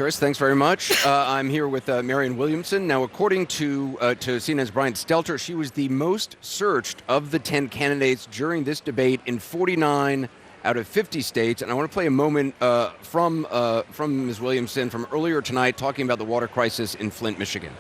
Chris. Thanks very much. I'm here with Marianne Williamson. Now, according to CNN's Brian Stelter, she was the most searched of the 10 candidates during this debate in 49 out of 50 states. And I want to play a moment from Ms. Williamson from earlier tonight talking about the water crisis in Flint, Michigan.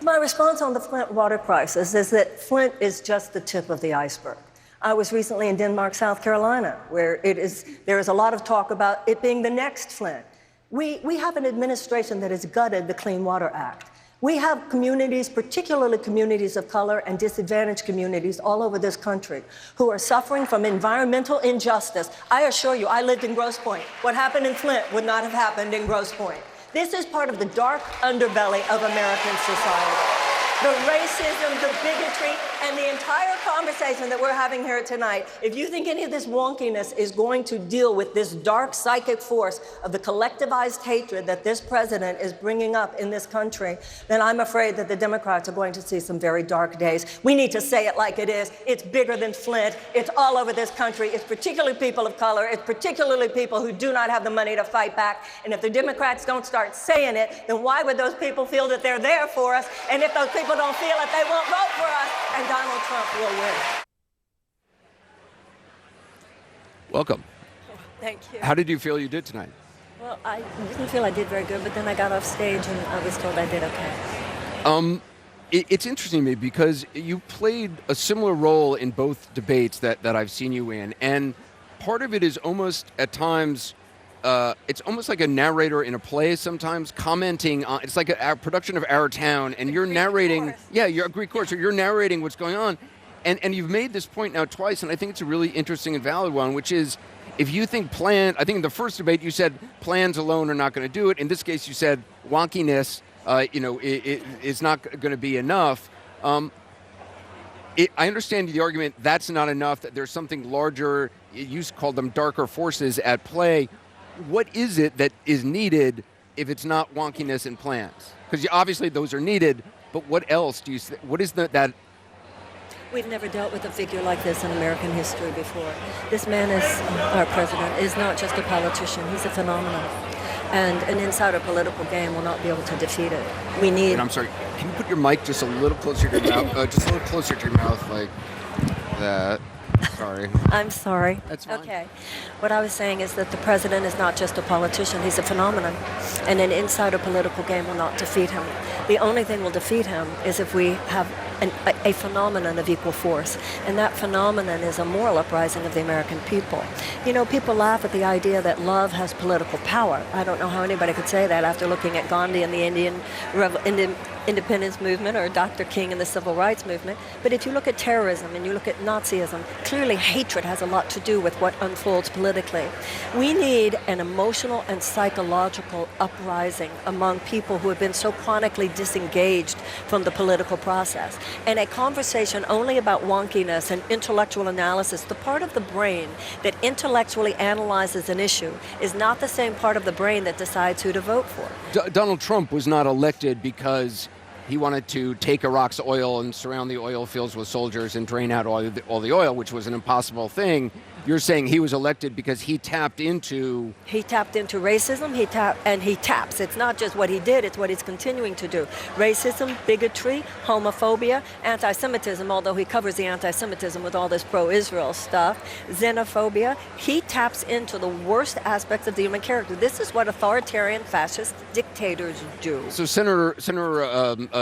My response on the Flint water crisis is that Flint is just the tip of the iceberg. I was recently in Denmark, South Carolina, where there is a lot of talk about it being the next Flint. We have an administration that has gutted the Clean Water Act. We have communities, particularly communities of color and disadvantaged communities all over this country, who are suffering from environmental injustice. I assure you, I lived in Grosse Pointe. What happened in Flint would not have happened in Grosse Pointe. This is part of the dark underbelly of American society. The racism, the bigotry, and the entire conversation that we're having here tonight, if you think any of this wonkiness is going to deal with this dark psychic force of the collectivized hatred that this president is bringing up in this country, then I'm afraid that the Democrats are going to see some very dark days. We need to say it like it is. It's bigger than Flint. It's all over this country. It's particularly people of color. It's particularly people who do not have the money to fight back. And if the Democrats don't start saying it, then why would those people feel that they're there for us? And if those people don't feel it, they won't vote for us, and Donald Trump will win. Welcome. Thank you. How did you feel you did tonight? Well, I didn't feel I did very good, but then I got off stage and I was told I did okay. It's interesting to me because you played a similar role in both debates that I've seen you in, and part of it is almost at times it's almost like a narrator in a play sometimes commenting on, it's like a production of Our Town, and you're narrating, you're a Greek chorus, so you're narrating what's going on. And you've made this point now twice, and I think it's a really interesting and valid one, which is, if you think I think in the first debate you said plans alone are not going to do it. In this case you said wonkiness, is not going to be enough. I understand the argument that's not enough, that there's something larger, you called them darker forces at play. What is it that is needed if it's not wonkiness and plans? Because obviously those are needed, but what else do you? What is that? We've never dealt with a figure like this in American history before. This man our president, is not just a politician, he's a phenomenon. And an insider political game will not be able to defeat it. We need... And I'm sorry, can you put your mic just a little closer to your mouth? Just a little closer to your mouth, like that. Sorry. I'm sorry. That's fine. Okay. What I was saying is that the president is not just a politician, he's a phenomenon. And an insider political game will not defeat him. The only thing will defeat him is if we have a phenomenon of equal force. And that phenomenon is a moral uprising of the American people. You know, people laugh at the idea that love has political power. I don't know how anybody could say that after looking at Gandhi and the Indian independence movement, or Dr. King and the civil rights movement. But if you look at terrorism and you look at Nazism, clearly hatred has a lot to do with what unfolds politically. We need an emotional and psychological uprising among people who have been so chronically disengaged from the political process. And a conversation only about wonkiness and intellectual analysis, the part of the brain that intellectually analyzes an issue, is not the same part of the brain that decides who to vote for. Donald Trump was not elected because he wanted to take Iraq's oil and surround the oil fields with soldiers and drain out all the oil, which was an impossible thing. You're saying he was elected because he tapped into... He tapped into racism, he taps. It's not just what he did, it's what he's continuing to do. Racism, bigotry, homophobia, anti-Semitism, although he covers the anti-Semitism with all this pro-Israel stuff, xenophobia. He taps into the worst aspects of the human character. This is what authoritarian fascist dictators do. So Senator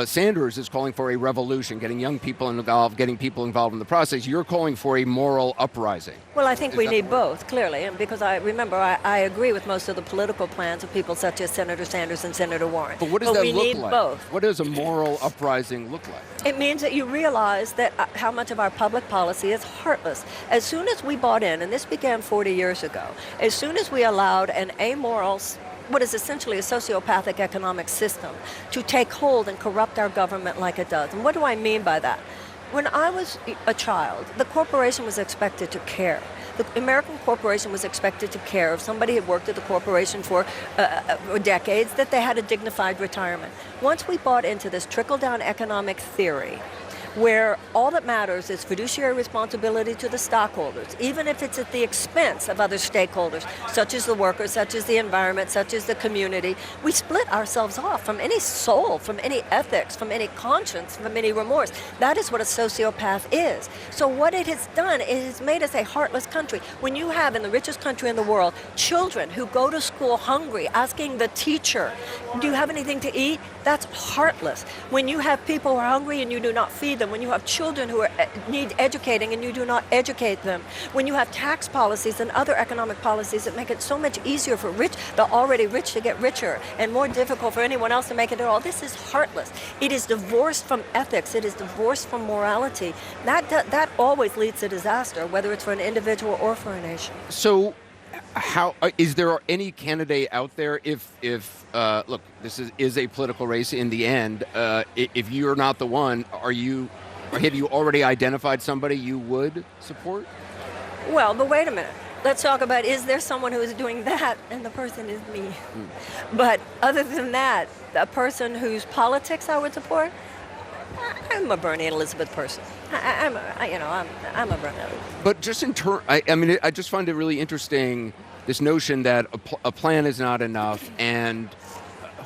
Sanders is calling for a revolution, getting young people involved, getting people involved in the process. You're calling for a moral uprising. Well, I think we need both, clearly, and because I agree with most of the political plans of people such as Senator Sanders and Senator Warren. But what does that look like? We need both. What does a moral uprising look like? It means that you realize that how much of our public policy is heartless. As soon as we bought in, and this began 40 years ago, as soon as we allowed an amoral, what is essentially a sociopathic economic system, to take hold and corrupt our government like it does. And what do I mean by that? When I was a child, the corporation was expected to care. The American corporation was expected to care. If somebody had worked at the corporation for decades, that they had a dignified retirement. Once we bought into this trickle-down economic theory, where all that matters is fiduciary responsibility to the stockholders, even if it's at the expense of other stakeholders, such as the workers, such as the environment, such as the community. We split ourselves off from any soul, from any ethics, from any conscience, from any remorse. That is what a sociopath is. So what it has done, it has made us a heartless country. When you have, in the richest country in the world, children who go to school hungry, asking the teacher, do you have anything to eat? That's heartless. When you have people who are hungry and you do not feed them, when you have children who need educating and you do not educate them, when you have tax policies and other economic policies that make it so much easier for the already rich to get richer and more difficult for anyone else to make it at all, this is heartless. It is divorced from ethics. It is divorced from morality. That always leads to disaster, whether it's for an individual or for a nation. So, how is there any candidate out there? If look, this is a political race in the end. If you're not the one, have you already identified somebody you would support? Well, but wait a minute. Let's talk about, is there someone who is doing that? And the person is me. But other than that, a person whose politics I would support, I'm a Bernie Elizabeth person. I'm a Bernie Elizabeth. But just I just find it really interesting, this notion that a plan is not enough, and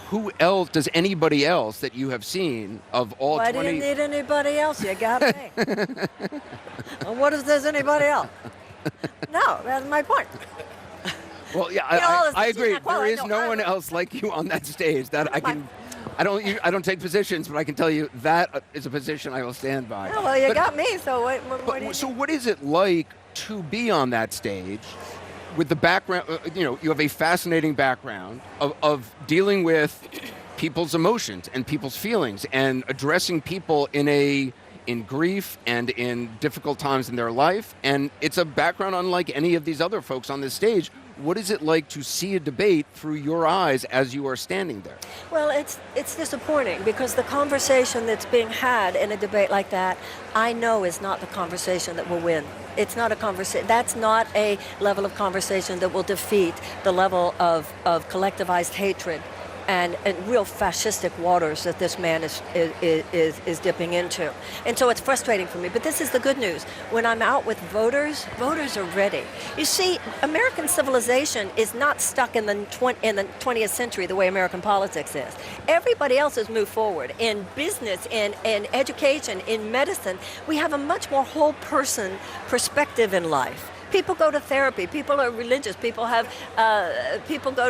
who else, does anybody else that you have seen of all 20... Why do you need anybody else? You got me. Well, what if there's anybody else? No, that's my point. Well, yeah, I agree. There is no one else like you on that stage that I can... I don't take positions, but I can tell you that is a position I will stand by. Yeah, well, you got me, so what do you So what is it like to be on that stage with the background? You have a fascinating background of dealing with people's emotions and people's feelings and addressing people in grief and in difficult times in their life. And it's a background unlike any of these other folks on this stage. What is it like to see a debate through your eyes as you are standing there? Well, it's disappointing because the conversation that's being had in a debate like that, I know is not the conversation that will win. It's not a conversation. That's not a level of conversation that will defeat the level of collectivized hatred and real fascistic waters that this man is dipping into. And so it's frustrating for me. But this is the good news. When I'm out with voters are ready. You see, American civilization is not stuck in the 20th century the way American politics is. Everybody else has moved forward. In business, in education, in medicine, we have a much more whole person perspective in life. People go to therapy. People are religious. People go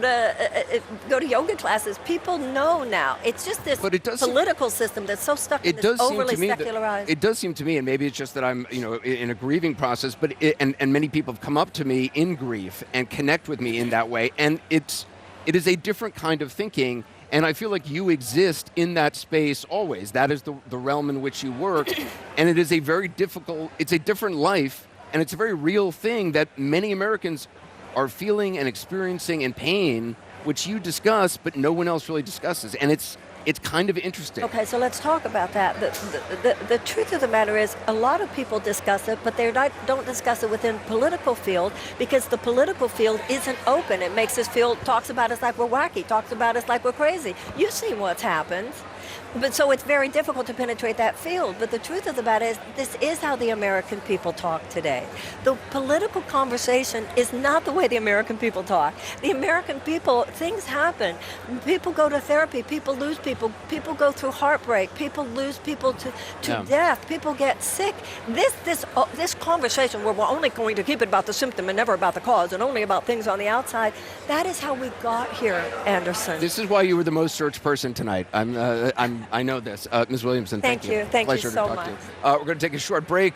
to yoga classes. People know now. It's just this political system that's so stuck in this overly secularized. It does seem to me, and maybe it's just that I'm, in a grieving process, but and many people have come up to me in grief and connect with me in that way, and it is a different kind of thinking. And I feel like you exist in that space always. That is the realm in which you work, and it is it's a different life. And it's a very real thing that many Americans are feeling and experiencing in pain, which you discuss, but no one else really discusses. And it's kind of interesting. Okay, so let's talk about that. The truth of the matter is a lot of people discuss it, but they don't discuss it within political field because the political field isn't open. It makes us talks about us like we're wacky, talks about us like we're crazy. You've seen what's happened. But so it's very difficult to penetrate that field. But the truth of the matter is, this is how the American people talk today. The political conversation is not the way the American people talk. The American people, things happen. People go to therapy. People lose people. People go through heartbreak. People lose people to death. People get sick. This conversation where we're only going to keep it about the symptom and never about the cause and only about things on the outside, that is how we got here, Anderson. This is why you were the most searched person tonight. I know this. Ms. Williamson, thank you. Thank you so much. We're going to take a short break.